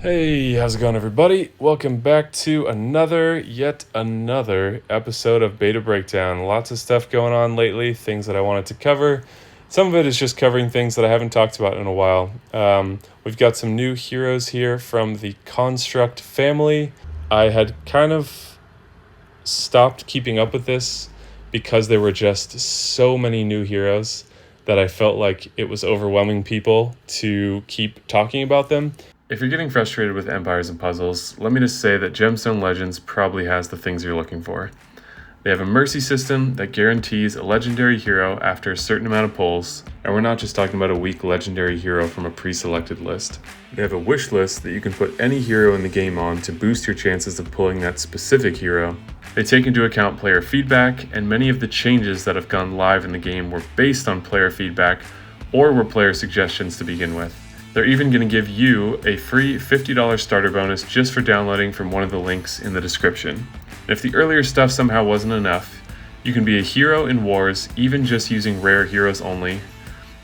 Hey, how's it going, everybody? Welcome back to yet another episode of Beta Breakdown. Lots of stuff going on lately, things that I wanted to cover. Some of it is just covering things that I haven't talked about in a while. We've got some new heroes here from the Construct family. I had kind of stopped keeping up with this because there were just so many new heroes that I felt like it was overwhelming people to keep talking about them. If you're getting frustrated with empires and puzzles, let me just say that Gemstone Legends probably has the things you're looking for. They have a mercy system that guarantees a legendary hero after a certain amount of pulls, and we're not just talking about a weak legendary hero from a pre-selected list. They have a wish list that you can put any hero in the game on to boost your chances of pulling that specific hero. They take into account player feedback, and many of the changes that have gone live in the game were based on player feedback or were player suggestions to begin with. They're even going to give you a free $50 starter bonus just for downloading from one of the links in the description. And if the earlier stuff somehow wasn't enough, you can be a hero in wars even just using rare heroes only.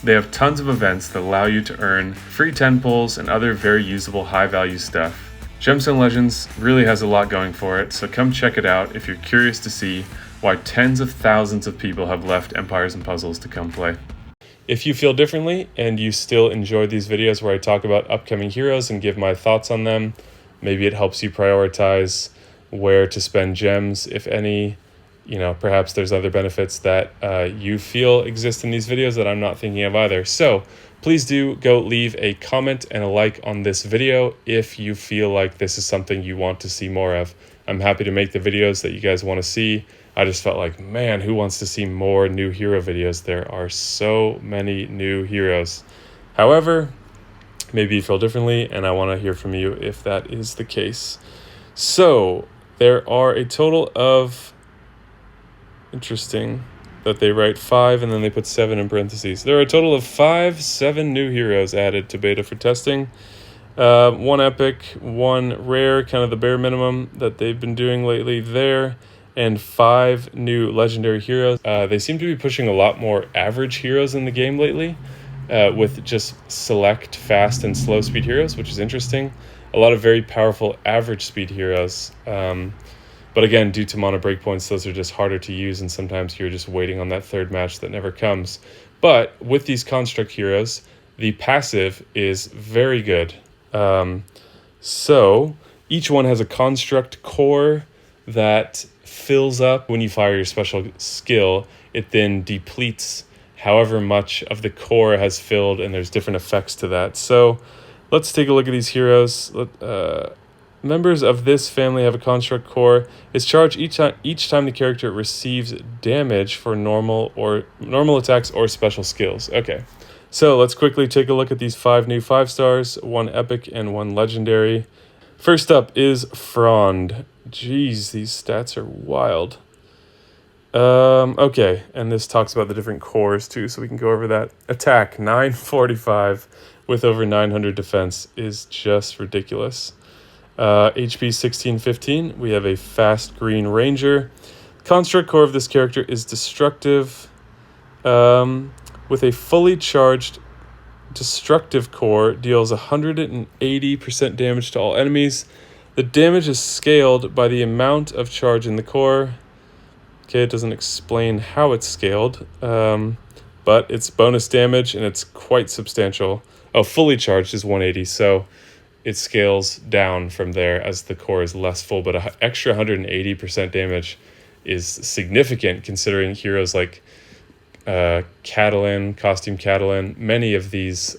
They have tons of events that allow you to earn free 10 pulls and other very usable high value stuff. Gemstone Legends really has a lot going for it, so come check it out if you're curious to see why tens of thousands of people have left Empires and Puzzles to come play. If you feel differently and you still enjoy these videos where I talk about upcoming heroes and give my thoughts on them, maybe it helps you prioritize where to spend gems, if any. Perhaps there's other benefits that you feel exist in these videos that I'm not thinking of either. So please do go leave a comment and a like on this video if you feel like this is something you want to see more of. I'm happy to make the videos that you guys want to see. I just felt like, man, who wants to see more new hero videos? There are so many new heroes. However, maybe you feel differently, and I want to hear from you if that is the case. So there are a total of, interesting that they write 5 and then they put 7 in parentheses. There are a total of 7 new heroes added to beta for testing. 1 epic, 1 rare, kind of the bare minimum that they've been doing lately there, and 5 new legendary heroes. They seem to be pushing a lot more average heroes in the game lately, with just select fast and slow speed heroes, which is interesting. A lot of very powerful average speed heroes. But again, due to mono breakpoints, those are just harder to use, and sometimes you're just waiting on that third match that never comes. But with these construct heroes, the passive is very good. So each one has a construct core that fills up when you fire your special skill. It then depletes however much of the core has filled, and there's different effects to that. So let's take a look at these heroes. Members of this family have a construct core. Is charged each time the character receives damage for normal attacks or special skills. Okay, so let's quickly take a look at these 5 new 5 stars, 1 epic and 1 legendary. First up is Frond. Jeez, these stats are wild. Okay, and this talks about the different cores too, so we can go over that. Attack 945 with over 900 defense is just ridiculous. HP 1615, we have a fast green ranger. Construct core of this character is destructive, with a fully charged destructive core, deals 180% damage to all enemies. The damage is scaled by the amount of charge in the core. Okay, it doesn't explain how it's scaled, but it's bonus damage and it's quite substantial. Oh, fully charged is 180, so it scales down from there as the core is less full, but an extra 180% damage is significant considering heroes like Costume Catalan. Many of these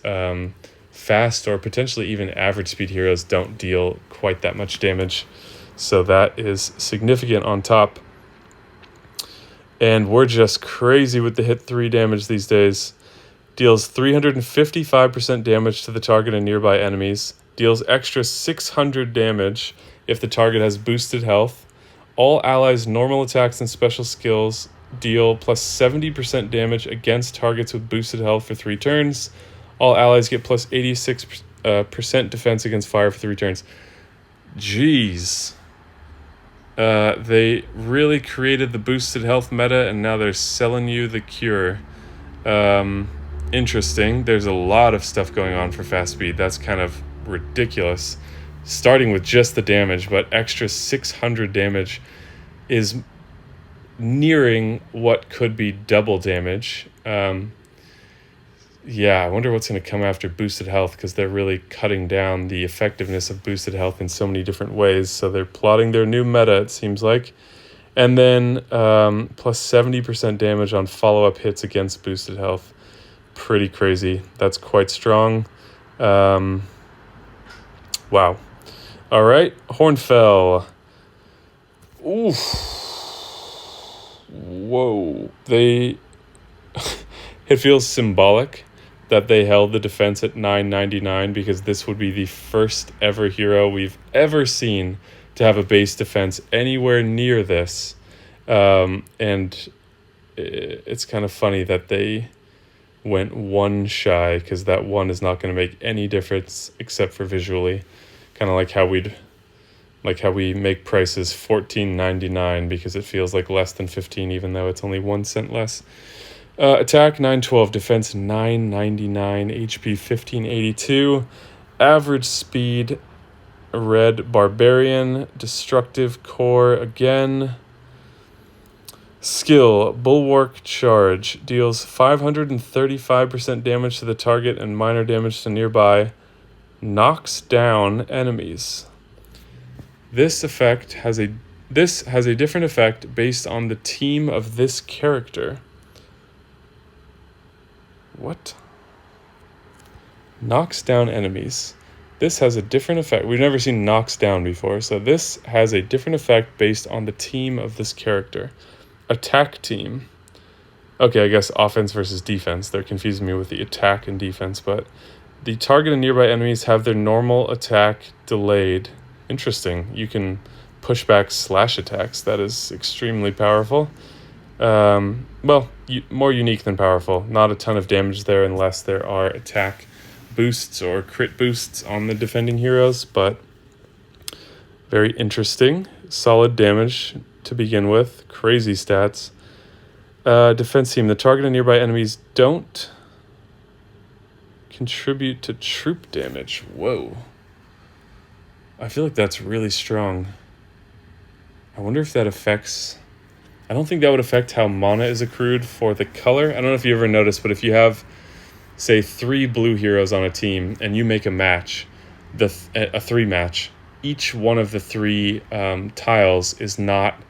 fast or potentially even average speed heroes don't deal quite that much damage, so that is significant on top. And we're just crazy with the hit 3 damage these days. Deals 355% damage to the target and nearby enemies. Deals extra 600 damage if the target has boosted health. All allies' normal attacks and special skills deal plus 70% damage against targets with boosted health for 3 turns. All allies get plus 86% defense against fire for 3 turns. Jeez. They really created the boosted health meta, and now they're selling you the cure. Interesting. There's a lot of stuff going on for fast speed. That's kind of ridiculous. starting with just the damage, but extra 600 damage is nearing what could be double damage. Yeah, I wonder what's going to come after boosted health, because they're really cutting down the effectiveness of boosted health in so many different ways. So they're plotting their new meta, it seems like. And then plus 70% damage on follow-up hits against boosted health. Pretty crazy. That's quite strong. Wow. All right, Hornfell. Oof. Whoa. It feels symbolic that they held the defense at 999, because this would be the first ever hero we've ever seen to have a base defense anywhere near this. And it's kind of funny that they went one shy, because that one is not going to make any difference except for visually. Kind of like how we make prices $14.99 because it feels like less than 15, even though it's only 1 cent less. Attack 912, defense 999, HP 1582, average speed red barbarian, destructive core again. Skill bulwark charge, deals 535% damage to the target and minor damage to nearby, knocks down enemies. This has a different effect based on the team of this character. What? Knocks down enemies. This has a different effect. We've never seen knocks down before, so this has a different effect based on the team of this character. Attack team. Okay, I guess offense versus defense. They're confusing me with the attack and defense, but the target and nearby enemies have their normal attack delayed. Interesting. You can push back slash attacks. That is extremely powerful. More unique than powerful. Not a ton of damage there unless there are attack boosts or crit boosts on the defending heroes, but very interesting. Solid damage to begin with. Crazy stats. Defense team. The target and nearby enemies don't contribute to troop damage. Whoa. I feel like that's really strong. I wonder if that affects... I don't think that would affect how mana is accrued for the color. I don't know if you ever noticed, but if you have, say, 3 blue heroes on a team and you make a match, a 3 match, each one of the 3 tiles is not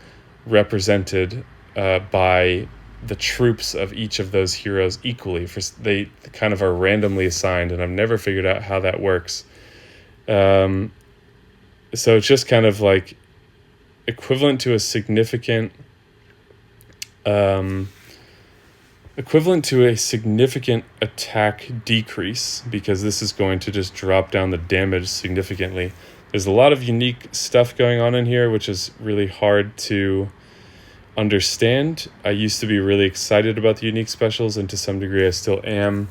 represented by the troops of each of those heroes equally. They kind of are randomly assigned, and I've never figured out how that works. So it's just kind of like equivalent to a significant attack decrease, because this is going to just drop down the damage significantly. There's a lot of unique stuff going on in here, which is really hard to understand. I used to be really excited about the unique specials, and to some degree I still am,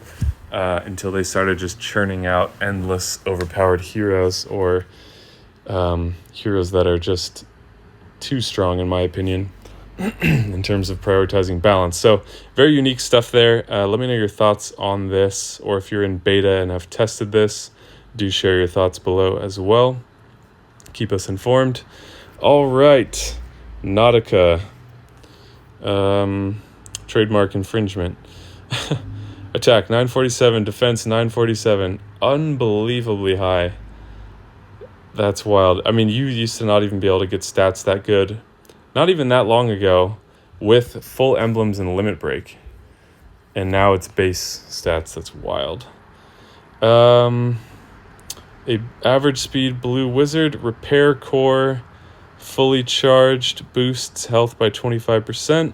until they started just churning out endless overpowered heroes, or heroes that are just too strong, in my opinion, in terms of prioritizing balance. So very unique stuff there. Let me know your thoughts on this, or if you're in beta and have tested this, do share your thoughts below as well. Keep us informed. All right, Nautica. Trademark infringement. Attack 947, defense 947. Unbelievably high. That's wild. I mean, you used to not even be able to get stats that good, not even that long ago, with full emblems and limit break. And now it's base stats. That's wild. A average speed blue wizard, repair core, fully charged, boosts health by 25%.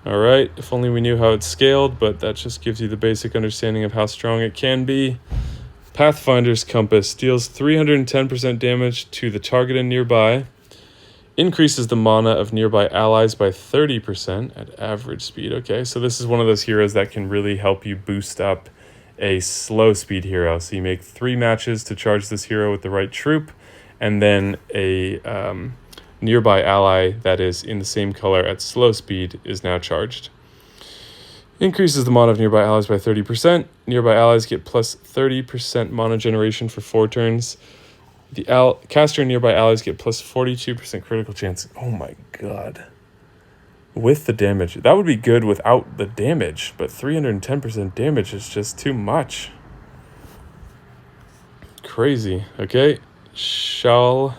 All right, if only we knew how it's scaled, but that just gives you the basic understanding of how strong it can be. Pathfinder's Compass deals 310% damage to the target and nearby. Increases the mana of nearby allies by 30% at average speed. Okay, so this is one of those heroes that can really help you boost up a slow speed hero. So you make 3 matches to charge this hero with the right troop, and then a nearby ally that is in the same color at slow speed is now charged. Increases the mana of nearby allies by 30%. Nearby allies get plus 30% mana generation for 4 turns. The caster and nearby allies get plus 42% critical chance. Oh my god. With the damage. That would be good without the damage, but 310% damage is just too much. Crazy. Okay. Shall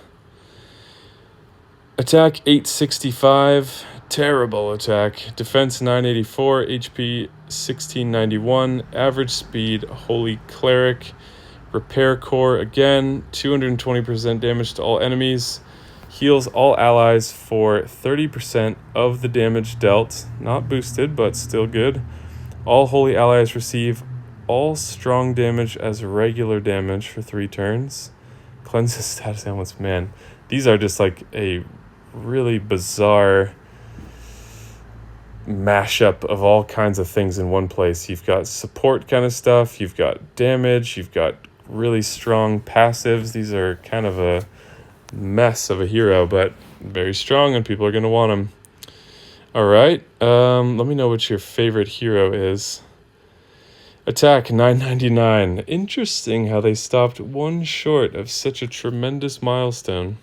attack 865. Terrible attack. Defense 984. HP 1691. Average speed. Holy Cleric. Repair Core again. 220% damage to all enemies. Heals all allies for 30% of the damage dealt. Not boosted, but still good. All holy allies receive all strong damage as regular damage for 3 turns. Cleanses status ailments. Man, these are just like a really bizarre mashup of all kinds of things in one place. You've got support kind of stuff. You've got damage. You've got really strong passives. These are kind of a mess of a hero, but very strong, and people are going to want him. All right. Let me know what your favorite hero is. Attack 999. Interesting how they stopped one short of such a tremendous milestone.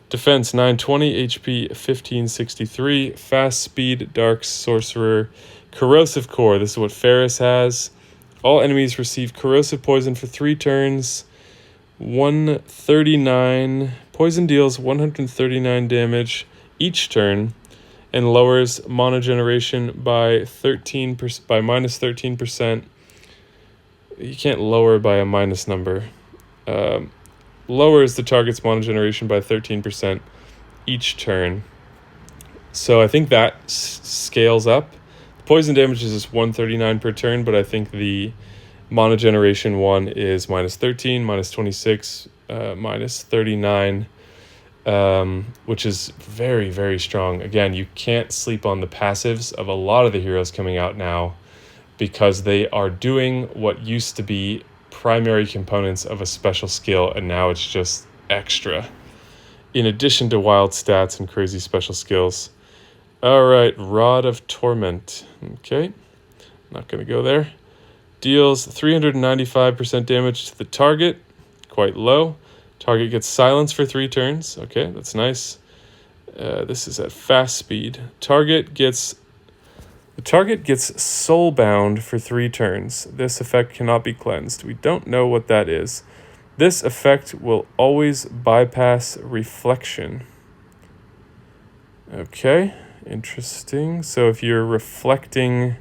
Defense 920, HP 1563, fast speed, dark sorcerer, corrosive core. This is what Ferris has. All enemies receive corrosive poison for 3 turns. 139. Poison deals 139 damage each turn and lowers mana generation by minus 13%. You can't lower by a minus number. Lowers the target's mana generation by 13% each turn. So I think that scales up. The poison damage is just 139 per turn, but I think the mana generation one is minus 13, minus 26, minus 39, which is very, very strong. Again, you can't sleep on the passives of a lot of the heroes coming out now because they are doing what used to be primary components of a special skill, and now it's just extra, in addition to wild stats and crazy special skills. All right, Rod of Torment. Okay, not going to go there. Deals 395% damage to the target, quite low. Target gets silence for 3 turns. Okay, that's nice. This is at fast speed. The target gets soulbound for 3 turns. This effect cannot be cleansed. We don't know what that is. This effect will always bypass reflection. Okay, interesting. So if you're reflecting...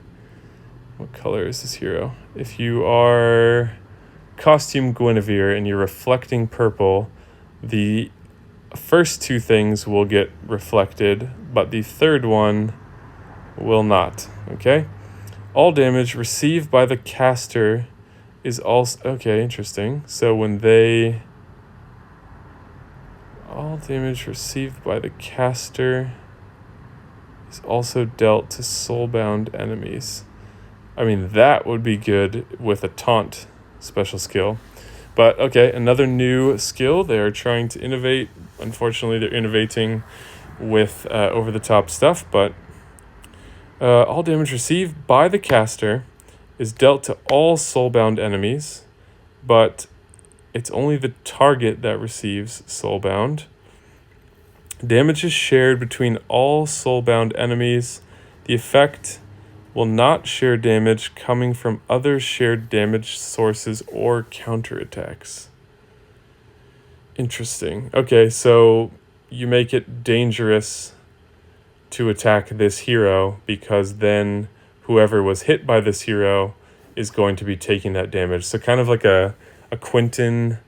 What color is this hero? If you are Costume Guinevere and you're reflecting purple, the first 2 things will get reflected, but the third one will not. Okay? All damage received by the caster is also... Okay, interesting. So when they... All damage received by the caster is also dealt to soulbound enemies. I mean, that would be good with a taunt special skill. But, okay, another new skill. They are trying to innovate. Unfortunately, they're innovating with over-the-top stuff, but all damage received by the caster is dealt to all soulbound enemies, but it's only the target that receives soulbound. Damage is shared between all soulbound enemies. The effect will not share damage coming from other shared damage sources or counterattacks. Interesting. Okay, so you make it dangerous to attack this hero because then whoever was hit by this hero is going to be taking that damage. So kind of like a Quentin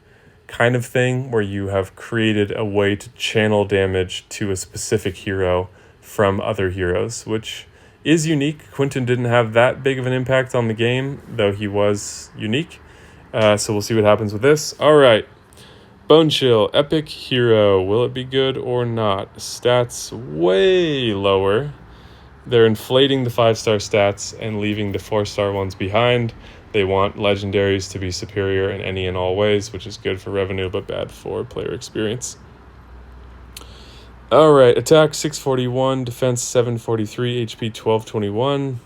kind of thing where you have created a way to channel damage to a specific hero from other heroes, which is unique. Quentin didn't have that big of an impact on the game, though he was unique. So we'll see what happens with this. All right. Bone Chill, Epic Hero. Will it be good or not? Stats way lower. They're inflating the 5-star stats and leaving the 4-star ones behind. They want legendaries to be superior in any and all ways, which is good for revenue but bad for player experience. All right, attack 641, defense 743, HP 1221.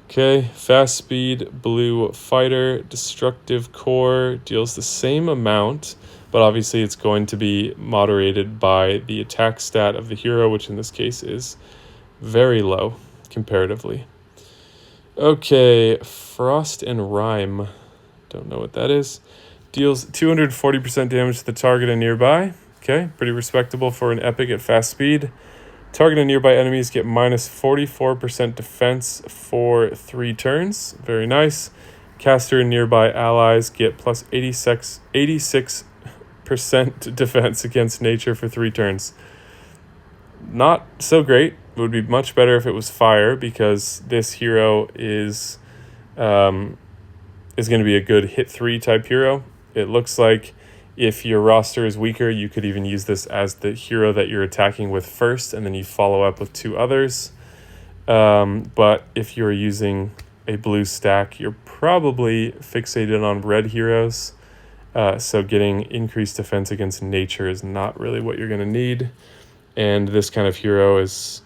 Okay, fast speed, blue fighter, destructive core, deals the same amount, but obviously it's going to be moderated by the attack stat of the hero, which in this case is very low comparatively. Okay, Frost and Ryme. Don't know what that is. Deals 240% damage to the target and nearby. Okay, pretty respectable for an epic at fast speed. Target and nearby enemies get minus 44% defense for 3 turns. Very nice. Caster and nearby allies get plus 86% defense against nature for 3 turns. Not so great. It would be much better if it was fire, because this hero is going to be a good hit 3 type hero. It looks like if your roster is weaker, you could even use this as the hero that you're attacking with first, and then you follow up with 2 others. But if you're using a blue stack, you're probably fixated on red heroes. So getting increased defense against nature is not really what you're going to need. And this kind of hero is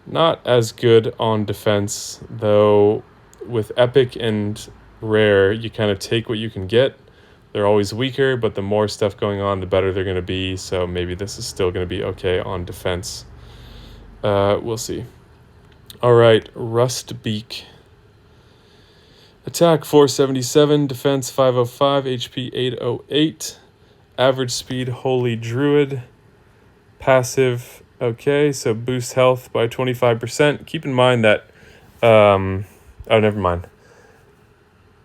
not as good on defense, though with epic and rare, you kind of take what you can get. They're always weaker, but the more stuff going on, the better they're going to be. So maybe this is still going to be okay on defense. We'll see. All right, Rust Beak. Attack 477, defense 505, HP 808. Average speed, Holy Druid. Passive, okay, so boost health by 25%. Keep in mind that, oh, never mind.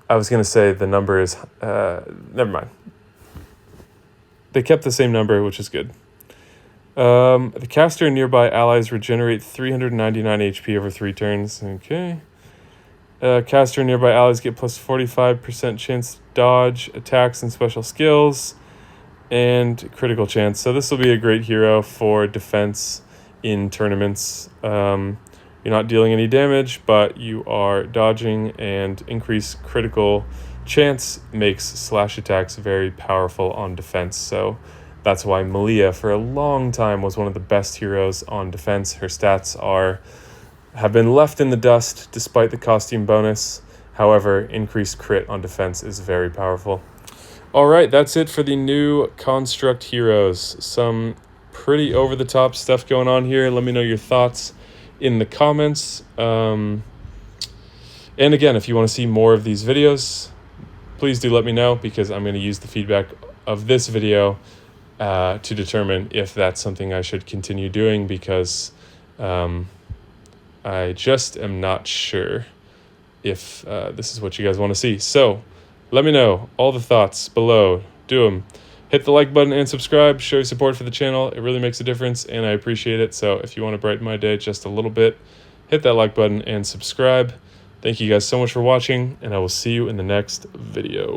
I was going to say the number is, never mind. They kept the same number, which is good. The caster and nearby allies regenerate 399 HP over 3 turns. Okay. Caster and nearby allies get plus 45% chance to dodge, attacks, and special skills, and critical chance. So this will be a great hero for defense in tournaments. You're not dealing any damage, but you are dodging, and increased critical chance makes slash attacks very powerful on defense. So that's why Malia for a long time was one of the best heroes on defense. Her stats have been left in the dust despite the costume bonus. However, increased crit on defense is very powerful. All right, that's it for the new Construct heroes. Some pretty over-the-top stuff going on here. Let me know your thoughts in the comments. And again, if you want to see more of these videos, please do let me know, because I'm going to use the feedback of this video to determine if that's something I should continue doing, because I just am not sure if this is what you guys want to see. So let me know all the thoughts below. Do them. Hit the like button and subscribe. Show your support for the channel. It really makes a difference, and I appreciate it. So if you want to brighten my day just a little bit, hit that like button and subscribe. Thank you guys so much for watching, and I will see you in the next video.